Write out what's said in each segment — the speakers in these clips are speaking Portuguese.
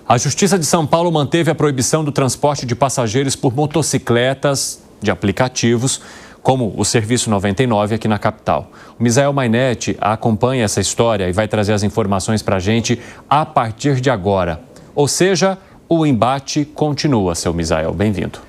A Justiça de São Paulo manteve a proibição do transporte de passageiros por motocicletas de aplicativos, como o Serviço 99 aqui na capital. O Misael Mainetti acompanha essa história e vai trazer as informações para a gente a partir de agora. Ou seja, o embate continua, seu Misael. Bem-vindo.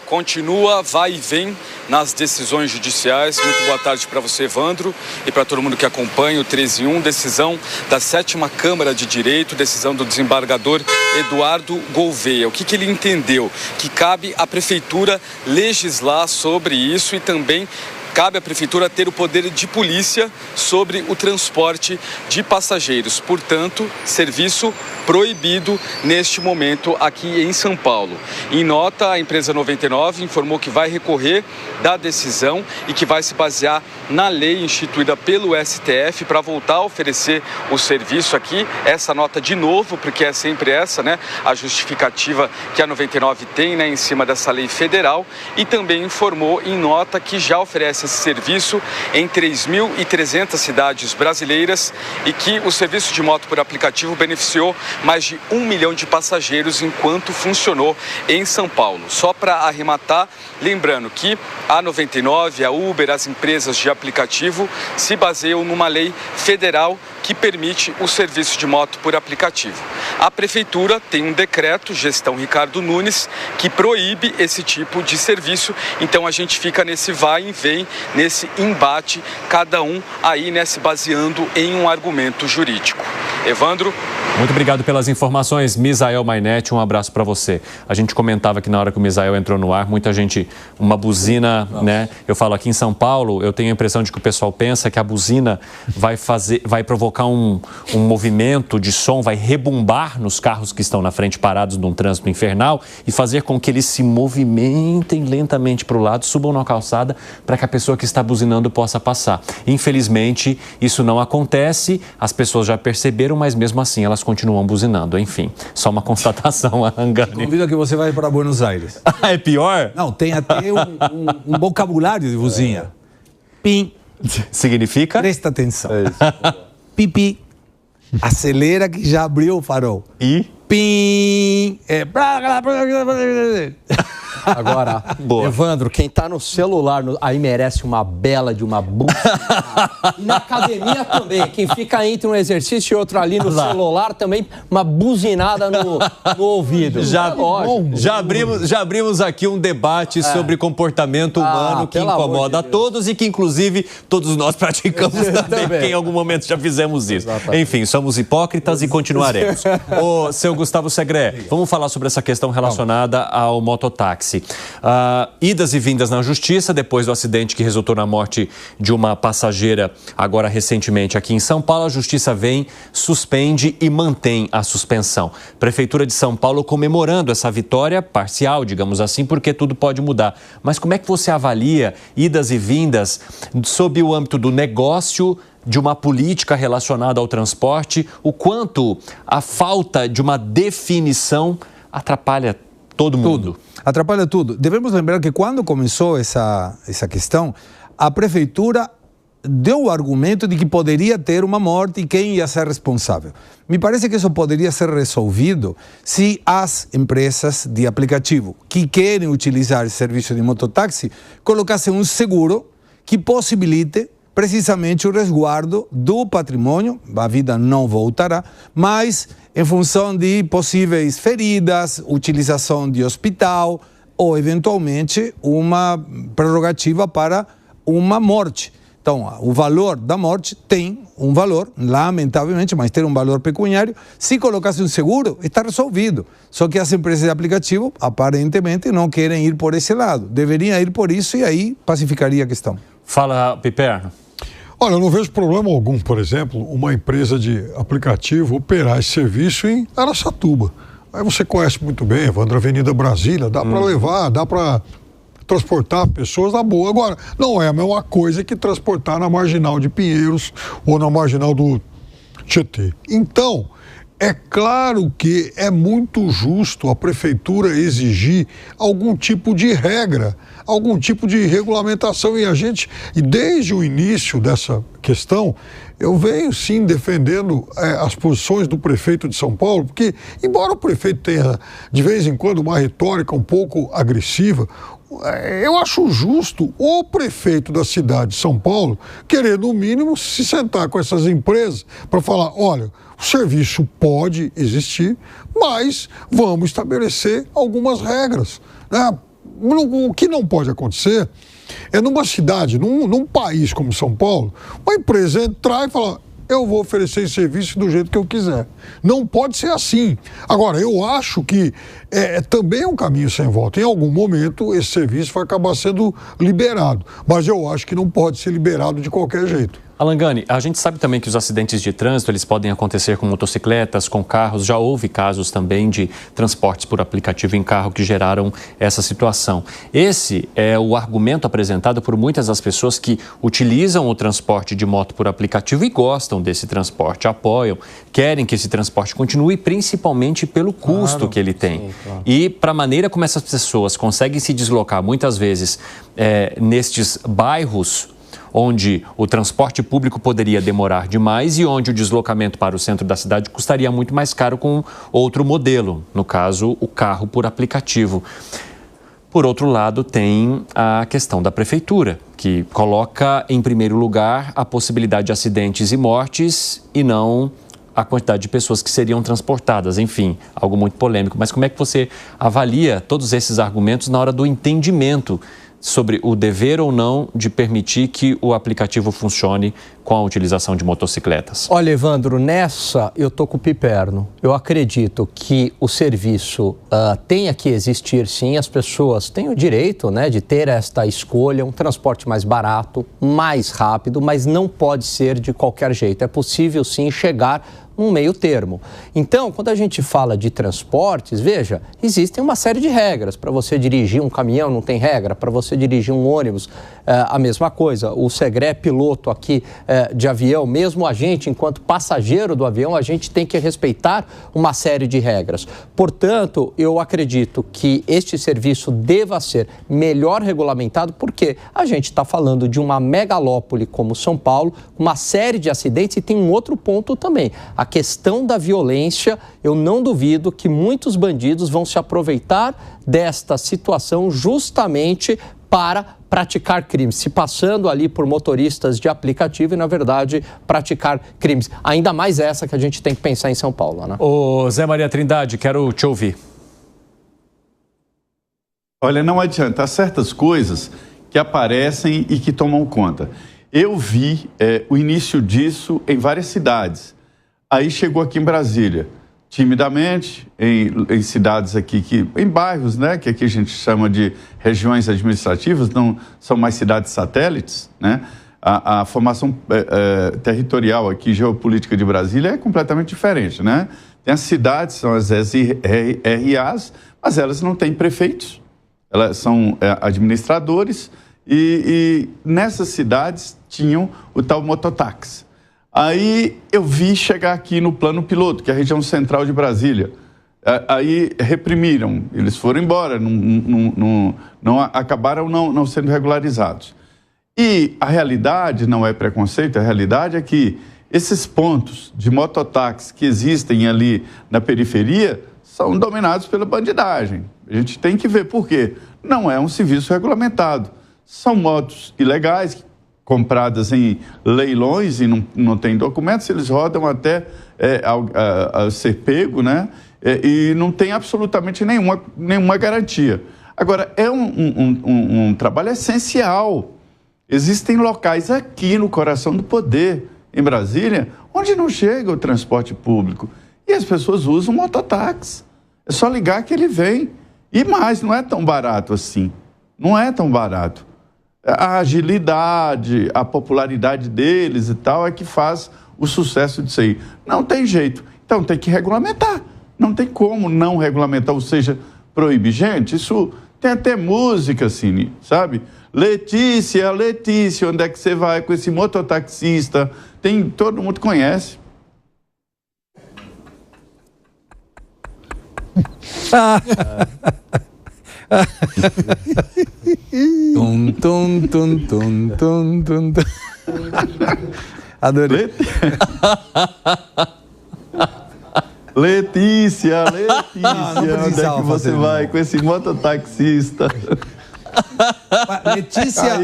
Continua, vai e vem nas decisões judiciais. Muito boa tarde para você, Evandro, e para todo mundo que acompanha o 13 em 1, decisão da 7ª Câmara de Direito, decisão do desembargador Eduardo Gouveia. O que ele entendeu? Que cabe à Prefeitura legislar sobre isso e também cabe à Prefeitura ter o poder de polícia sobre o transporte de passageiros. Portanto, serviço proibido neste momento aqui em São Paulo. Em nota, a empresa 99 informou que vai recorrer da decisão e que vai se basear na lei instituída pelo STF para voltar a oferecer o serviço aqui. Essa nota de novo, porque é sempre essa, né? A justificativa que a 99 tem, né, em cima dessa lei federal, e também informou em nota que já oferece esse serviço em 3.300 cidades brasileiras e que o serviço de moto por aplicativo beneficiou mais de 1 milhão de passageiros enquanto funcionou em São Paulo. Só para arrematar, lembrando que a 99, a Uber, as empresas de aplicativo se baseiam numa lei federal que permite o serviço de moto por aplicativo. A Prefeitura tem um decreto, gestão Ricardo Nunes, que proíbe esse tipo de serviço. Então a gente fica nesse vai e vem, nesse embate, cada um aí, né, se baseando em um argumento jurídico. Evandro? Muito obrigado pelas informações, Misael Mainetti, um abraço para você. A gente comentava que na hora que o Misael entrou no ar, muita gente, uma buzina, né? Eu falo aqui em São Paulo, eu tenho a impressão de que o pessoal pensa que a buzina vai provocar um movimento de som, vai rebumbar nos carros que estão na frente parados num trânsito infernal e fazer com que eles se movimentem lentamente para o lado, subam na calçada para que a pessoa que está buzinando possa passar. Infelizmente, isso não acontece, as pessoas já perceberam, mas mesmo assim elas continuam buzinando. Enfim, só uma constatação, Angani. Convido a que você vá para Buenos Aires. É pior? Não, tem até um vocabulário de buzinha. Pim. Significa? Presta atenção. Pipi. Acelera que já abriu o farol. E? Pim. Agora, boa. Evandro, quem tá no celular aí merece uma bela de uma buzinada. E na academia também. Quem fica entre um exercício e outro ali no celular também, uma buzinada no ouvido. Já abrimos aqui um debate sobre comportamento humano que incomoda a todos e que, inclusive, todos nós praticamos também, porque em algum momento já fizemos isso. Exatamente. Enfim, somos hipócritas e continuaremos. Ô, seu Gustavo Segré, vamos falar sobre essa questão relacionada ao mototáxi. Idas e vindas na justiça depois do acidente que resultou na morte de uma passageira agora recentemente aqui em São Paulo. A justiça vem, suspende e mantém a suspensão. Prefeitura de São Paulo comemorando essa vitória parcial, digamos assim, porque tudo pode mudar. Mas como é que você avalia idas e vindas sob o âmbito do negócio, de uma política relacionada ao transporte, o quanto a falta de uma definição atrapalha todo mundo? Atrapalha tudo. Devemos lembrar que quando começou essa questão, a Prefeitura deu o argumento de que poderia ter uma morte e quem ia ser responsável. Me parece que isso poderia ser resolvido se as empresas de aplicativo que querem utilizar esse serviço de mototáxi colocassem um seguro que possibilite precisamente o resguardo do patrimônio. A vida não voltará, mas em função de possíveis feridas, utilização de hospital ou, eventualmente, uma prerrogativa para uma morte. Então, o valor da morte tem um valor, lamentavelmente, mas tem um valor pecuniário. Se colocasse um seguro, está resolvido. Só que as empresas de aplicativo, aparentemente, não querem ir por esse lado. Deveriam ir por isso e aí pacificaria a questão. Fala, Piperno. Olha, eu não vejo problema algum, por exemplo, uma empresa de aplicativo operar esse serviço em Araçatuba. Aí você conhece muito bem, Evandro, Avenida Brasília, dá para levar, dá para transportar pessoas na boa. Agora, não é a mesma coisa que transportar na Marginal de Pinheiros ou na Marginal do Tietê. Então, É claro que é muito justo a prefeitura exigir algum tipo de regra, algum tipo de regulamentação. E desde o início dessa questão, eu venho sim defendendo as posições do prefeito de São Paulo, porque embora o prefeito tenha de vez em quando uma retórica um pouco agressiva, eu acho justo o prefeito da cidade de São Paulo querer, no mínimo, se sentar com essas empresas para falar, olha, o serviço pode existir, mas vamos estabelecer algumas regras, né? O que não pode acontecer é numa cidade, num país como São Paulo, uma empresa entrar e falar, eu vou oferecer esse serviço do jeito que eu quiser. Não pode ser assim. Agora, eu acho que também é um caminho sem volta. Em algum momento, esse serviço vai acabar sendo liberado. Mas eu acho que não pode ser liberado de qualquer jeito. Alan Gani, a gente sabe também que os acidentes de trânsito, eles podem acontecer com motocicletas, com carros. Já houve casos também de transportes por aplicativo em carro que geraram essa situação. Esse é o argumento apresentado por muitas das pessoas que utilizam o transporte de moto por aplicativo e gostam desse transporte, apoiam, querem que esse transporte continue, principalmente pelo custo que ele tem. Sim, claro. E para a maneira como essas pessoas conseguem se deslocar, muitas vezes, nestes bairros onde o transporte público poderia demorar demais e onde o deslocamento para o centro da cidade custaria muito mais caro com outro modelo, no caso, o carro por aplicativo. Por outro lado, tem a questão da prefeitura, que coloca em primeiro lugar a possibilidade de acidentes e mortes e não a quantidade de pessoas que seriam transportadas. Enfim, algo muito polêmico. Mas como é que você avalia todos esses argumentos na hora do entendimento sobre o dever ou não de permitir que o aplicativo funcione com a utilização de motocicletas? Olha, Evandro, nessa eu tô com o piperno. Eu acredito que o serviço tenha que existir, sim. As pessoas têm o direito, né, de ter esta escolha, um transporte mais barato, mais rápido, mas não pode ser de qualquer jeito. É possível, sim, chegar num meio termo. Então, quando a gente fala de transportes, veja, existem uma série de regras. Para você dirigir um caminhão não tem regra, para você dirigir um ônibus, a mesma coisa. O Segré, piloto aqui de avião, mesmo a gente, enquanto passageiro do avião, a gente tem que respeitar uma série de regras. Portanto, eu acredito que este serviço deva ser melhor regulamentado, porque a gente está falando de uma megalópole como São Paulo, uma série de acidentes, e tem um outro ponto também. A questão da violência, eu não duvido que muitos bandidos vão se aproveitar desta situação justamente para praticar crimes, se passando ali por motoristas de aplicativo e, na verdade, praticar crimes. Ainda mais essa que a gente tem que pensar em São Paulo, né? Ô Zé Maria Trindade, quero te ouvir. Olha, não adianta. Há certas coisas que aparecem e que tomam conta. Eu vi o início disso em várias cidades. Aí chegou aqui em Brasília, timidamente, em cidades aqui, em bairros, né, que aqui a gente chama de regiões administrativas, não são mais cidades satélites, né? A formação territorial aqui, geopolítica de Brasília é completamente diferente, né? Tem as cidades, são as RAs, mas elas não têm prefeitos, elas são administradores e nessas cidades tinham o tal mototáxi. Aí eu vi chegar aqui no plano piloto, que é a região central de Brasília. Aí reprimiram, eles foram embora, acabaram não sendo regularizados. E a realidade não é preconceito, a realidade é que esses pontos de mototáxi que existem ali na periferia são dominados pela bandidagem. A gente tem que ver por quê. Não é um serviço regulamentado. São motos ilegais, compradas em leilões e não tem documentos, eles rodam até ser pego, né? E não tem absolutamente nenhuma garantia. Agora, é um trabalho essencial. Existem locais aqui no coração do poder, em Brasília, onde não chega o transporte público. E as pessoas usam mototáxi. É só ligar que ele vem. E mais, não é tão barato assim. Não é tão barato. A agilidade, a popularidade deles e tal é que faz o sucesso disso aí. Não tem jeito. Então tem que regulamentar. Não tem como não regulamentar, ou seja, proibir. Gente, isso tem até música, assim, sabe? Letícia, Letícia, onde é que você vai com esse mototaxista? Todo mundo conhece. Tum, tum, tum, tum, tum, tum, tum. Adorei. Letícia, onde é que você vai com esse mototaxista? Letícia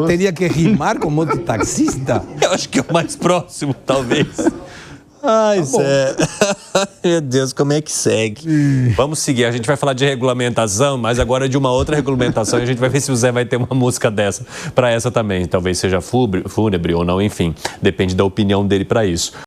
teria que rimar com mototaxista? Eu acho que é o mais próximo, talvez. Ai, Zé. Meu Deus, como é que segue? Vamos seguir. A gente vai falar de regulamentação, mas agora de uma outra regulamentação. E a gente vai ver se o Zé vai ter uma música dessa para essa também. Talvez seja fúnebre ou não, enfim. Depende da opinião dele para isso.